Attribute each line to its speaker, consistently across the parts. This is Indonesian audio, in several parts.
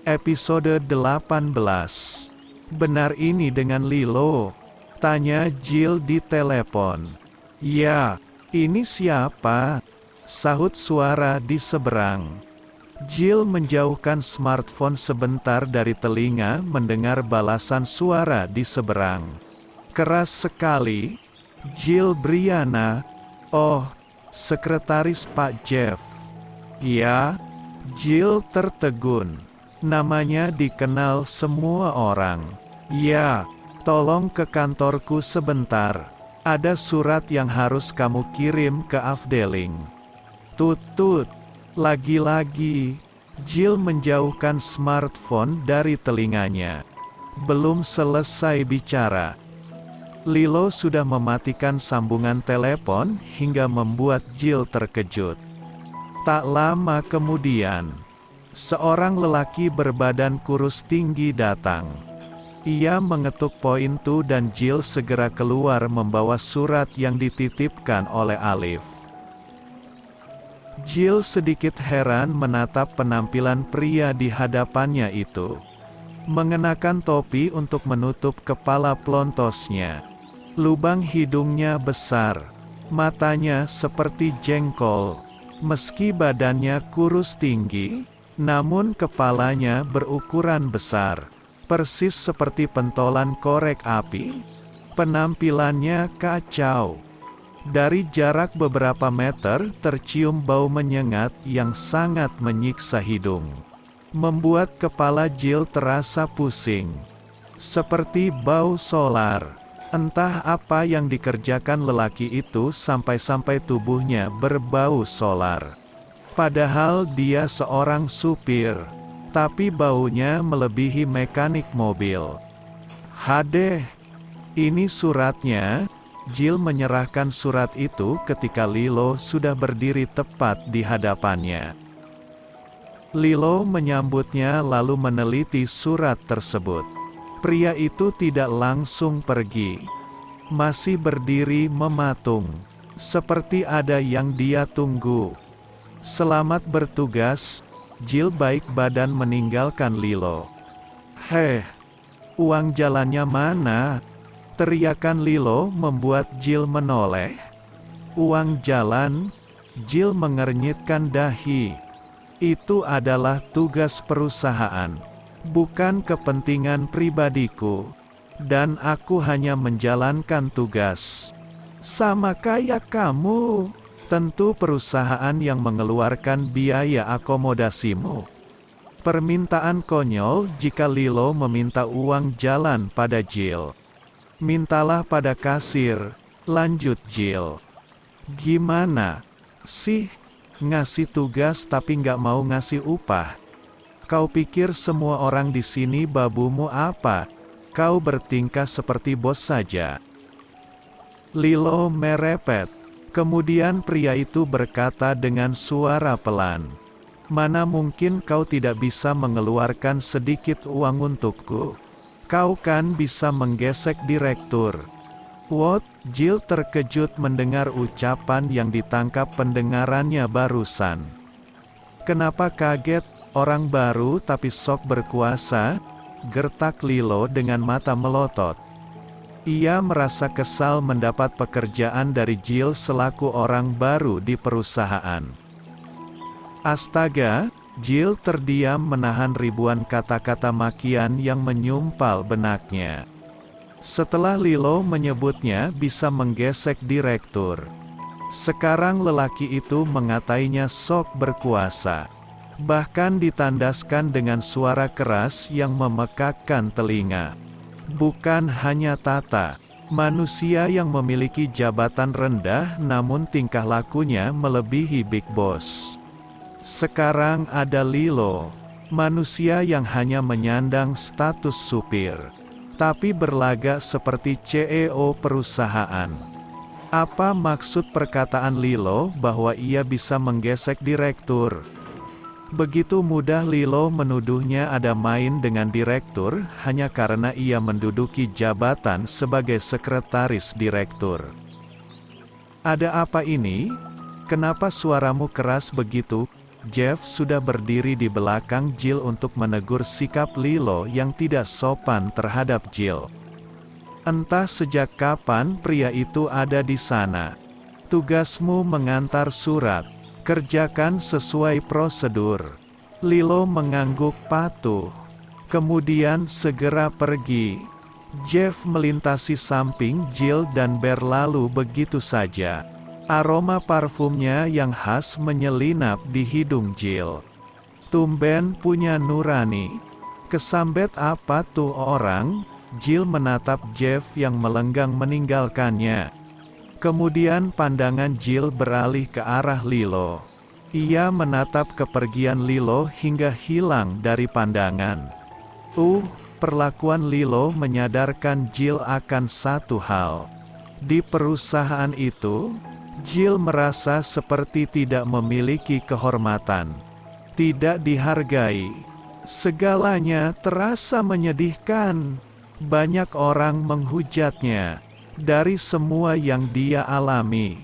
Speaker 1: Episode 18. Benar ini dengan Lilo? Tanya Jill di telepon. Ya, ini siapa? Sahut suara di seberang. Jill menjauhkan smartphone sebentar dari telinga mendengar balasan suara di seberang. Keras sekali. Jill Brianna. Oh, sekretaris Pak Jeff. Ya, Jill tertegun. Namanya dikenal semua orang. Ya, tolong ke kantorku sebentar. Ada surat yang harus kamu kirim ke Afdeling. Tut-tut. Lagi-lagi, Jill menjauhkan smartphone dari telinganya. Belum selesai bicara, Lilo sudah mematikan sambungan telepon hingga membuat Jill terkejut. Tak lama kemudian, seorang lelaki berbadan kurus tinggi datang. Ia mengetuk pintu dan Jill segera keluar membawa surat yang dititipkan oleh Alif. Jill sedikit heran menatap penampilan pria di hadapannya itu. Mengenakan topi untuk menutup kepala plontosnya. Lubang hidungnya besar. Matanya seperti jengkol. Meski badannya kurus tinggi, namun kepalanya berukuran besar. Persis seperti pentolan korek api. Penampilannya kacau. Dari jarak beberapa meter tercium bau menyengat yang sangat menyiksa hidung. Membuat kepala Jill terasa pusing. Seperti bau solar. Entah apa yang dikerjakan lelaki itu sampai-sampai tubuhnya berbau solar. Padahal dia seorang supir. Tapi baunya melebihi mekanik mobil. Hadeh. Ini suratnya. Jill menyerahkan surat itu ketika Lilo sudah berdiri tepat di hadapannya. Lilo menyambutnya lalu meneliti surat tersebut. Pria itu tidak langsung pergi. Masih berdiri mematung. Seperti ada yang dia tunggu. Selamat bertugas. Jill baik badan meninggalkan Lilo. Heh, uang jalannya mana? Teriakan Lilo membuat Jill menoleh. Uang jalan? Jill mengernyitkan dahi. Itu adalah tugas perusahaan, bukan kepentingan pribadiku. Dan aku hanya menjalankan tugas. Sama kayak kamu. Tentu perusahaan yang mengeluarkan biaya akomodasimu. Permintaan konyol jika Lilo meminta uang jalan pada Jill. Mintalah pada kasir, lanjut Jill. Gimana sih, ngasih tugas tapi nggak mau ngasih upah? Kau pikir semua orang di sini babumu apa? Kau bertingkah seperti bos saja. Lilo merepet. Kemudian pria itu berkata dengan suara pelan. Mana mungkin kau tidak bisa mengeluarkan sedikit uang untukku? Kau kan bisa menggesek direktur. What? Jill terkejut mendengar ucapan yang ditangkap pendengarannya barusan. Kenapa kaget? Orang baru tapi sok berkuasa? Gertak Lilo dengan mata melotot. Ia merasa kesal mendapat pekerjaan dari Jill selaku orang baru di perusahaan. Astaga! Jill terdiam menahan ribuan kata-kata makian yang menyumpal benaknya. Setelah Lilo menyebutnya bisa menggesek direktur. Sekarang lelaki itu mengatainya sok berkuasa. Bahkan ditandaskan dengan suara keras yang memekakkan telinga. Bukan hanya Tata, manusia yang memiliki jabatan rendah namun tingkah lakunya melebihi Big Boss. Sekarang ada Lilo, manusia yang hanya menyandang status supir, tapi berlagak seperti CEO perusahaan. Apa maksud perkataan Lilo bahwa ia bisa menggesek direktur? Begitu mudah Lilo menuduhnya ada main dengan direktur hanya karena ia menduduki jabatan sebagai sekretaris direktur. Ada apa ini? Kenapa suaramu keras begitu? Jeff sudah berdiri di belakang Jill untuk menegur sikap Lilo yang tidak sopan terhadap Jill. Entah sejak kapan pria itu ada di sana. Tugasmu mengantar surat. Kerjakan sesuai prosedur. Lilo mengangguk patuh. Kemudian segera pergi. Jeff melintasi samping Jill dan berlalu begitu saja. Aroma parfumnya yang khas menyelinap di hidung Jill. Tumben punya nurani. Kesambet apa tuh orang? Jill menatap Jeff yang melenggang meninggalkannya. Kemudian pandangan Jill beralih ke arah Lilo. Ia menatap kepergian Lilo hingga hilang dari pandangan. Perlakuan Lilo menyadarkan Jill akan satu hal. Di perusahaan itu, Jill merasa seperti tidak memiliki kehormatan. Tidak dihargai. Segalanya terasa menyedihkan. Banyak orang menghujatnya. Dari semua yang dia alami,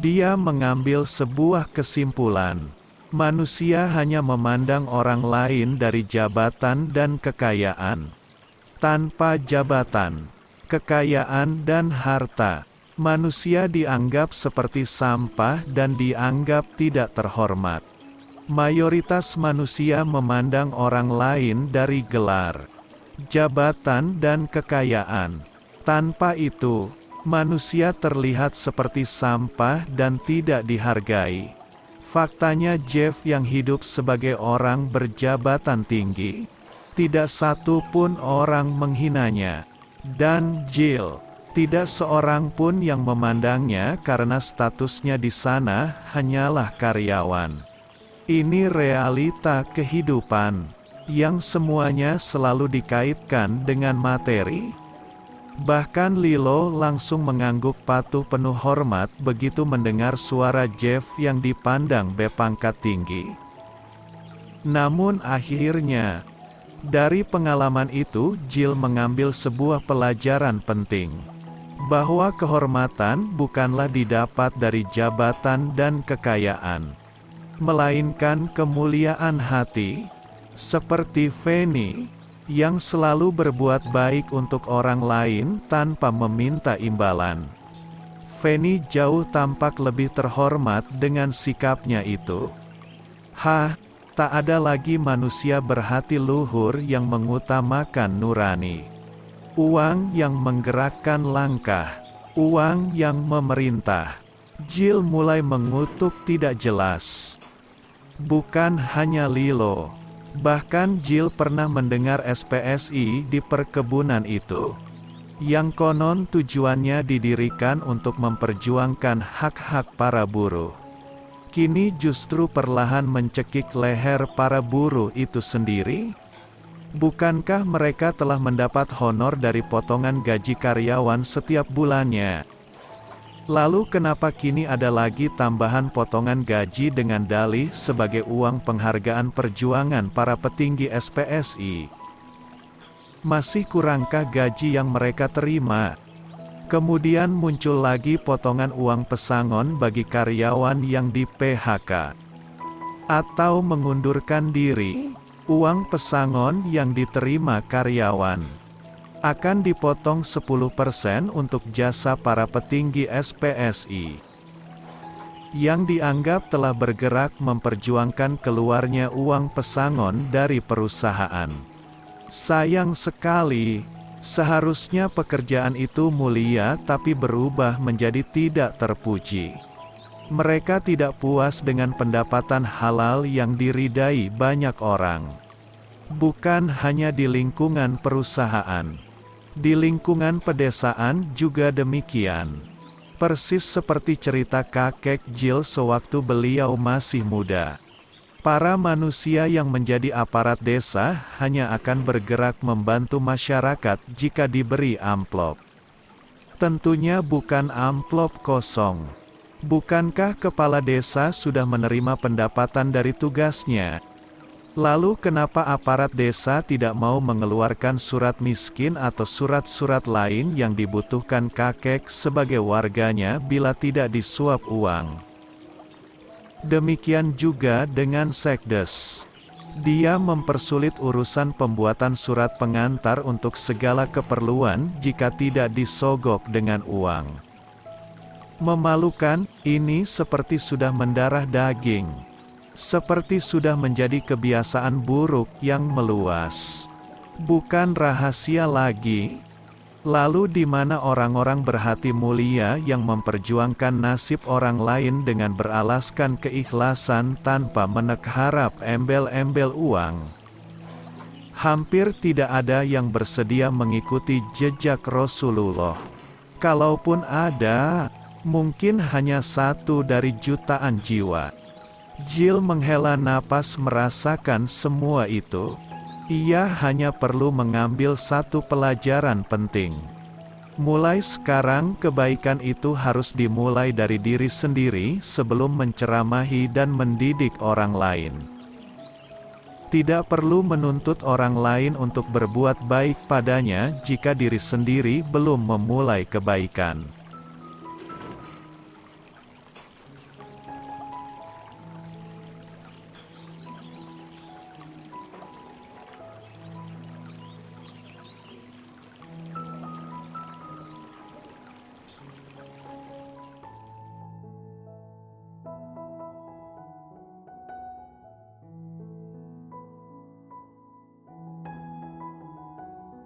Speaker 1: dia mengambil sebuah kesimpulan. Manusia hanya memandang orang lain dari jabatan dan kekayaan. Tanpa jabatan, kekayaan dan harta, manusia dianggap seperti sampah dan dianggap tidak terhormat. Mayoritas manusia memandang orang lain dari gelar, jabatan dan kekayaan. Tanpa itu, manusia terlihat seperti sampah dan tidak dihargai. Faktanya Jeff yang hidup sebagai orang berjabatan tinggi, tidak satu pun orang menghinanya. Dan Jill, tidak seorang pun yang memandangnya karena statusnya di sana hanyalah karyawan. Ini realita kehidupan, yang semuanya selalu dikaitkan dengan materi. Bahkan Lilo langsung mengangguk patuh penuh hormat begitu mendengar suara Jeff yang dipandang berpangkat tinggi. Namun akhirnya, dari pengalaman itu Jill mengambil sebuah pelajaran penting. Bahwa kehormatan bukanlah didapat dari jabatan dan kekayaan, melainkan kemuliaan hati, seperti Fanny, yang selalu berbuat baik untuk orang lain tanpa meminta imbalan. Fanny jauh tampak lebih terhormat dengan sikapnya itu. Tak ada lagi manusia berhati luhur yang mengutamakan nurani. Uang yang menggerakkan langkah, uang yang memerintah. Jill mulai mengutuk tidak jelas. Bukan hanya Lilo. Bahkan Jill pernah mendengar SPSI di perkebunan itu, yang konon tujuannya didirikan untuk memperjuangkan hak-hak para buruh. Kini justru perlahan mencekik leher para buruh itu sendiri. Bukankah mereka telah mendapat honor dari potongan gaji karyawan setiap bulannya? Lalu kenapa kini ada lagi tambahan potongan gaji dengan dalih sebagai uang penghargaan perjuangan para petinggi SPSI? Masih kurangkah gaji yang mereka terima? Kemudian muncul lagi potongan uang pesangon bagi karyawan yang di PHK atau mengundurkan diri. Uang pesangon yang diterima karyawan akan dipotong 10% untuk jasa para petinggi SPSI yang dianggap telah bergerak memperjuangkan keluarnya uang pesangon dari perusahaan. Sayang sekali, seharusnya pekerjaan itu mulia tapi berubah menjadi tidak terpuji. Mereka tidak puas dengan pendapatan halal yang diridai banyak orang. Bukan hanya di lingkungan perusahaan. Di lingkungan pedesaan juga demikian. Persis seperti cerita kakek Jill sewaktu beliau masih muda. Para manusia yang menjadi aparat desa hanya akan bergerak membantu masyarakat jika diberi amplop. Tentunya bukan amplop kosong. Bukankah kepala desa sudah menerima pendapatan dari tugasnya? Lalu kenapa aparat desa tidak mau mengeluarkan surat miskin atau surat-surat lain yang dibutuhkan kakek sebagai warganya bila tidak disuap uang? Demikian juga dengan sekdes. Dia mempersulit urusan pembuatan surat pengantar untuk segala keperluan jika tidak disogok dengan uang. Memalukan, ini seperti sudah mendarah daging. Seperti sudah menjadi kebiasaan buruk yang meluas. Bukan rahasia lagi. Lalu di mana orang-orang berhati mulia yang memperjuangkan nasib orang lain dengan beralaskan keikhlasan tanpa menekharap embel-embel uang? Hampir tidak ada yang bersedia mengikuti jejak Rasulullah. Kalaupun ada, mungkin hanya 1 dari jutaan jiwa. Jill menghela napas merasakan semua itu. Ia hanya perlu mengambil 1 pelajaran penting. Mulai sekarang kebaikan itu harus dimulai dari diri sendiri sebelum menceramahi dan mendidik orang lain. Tidak perlu menuntut orang lain untuk berbuat baik padanya jika diri sendiri belum memulai kebaikan.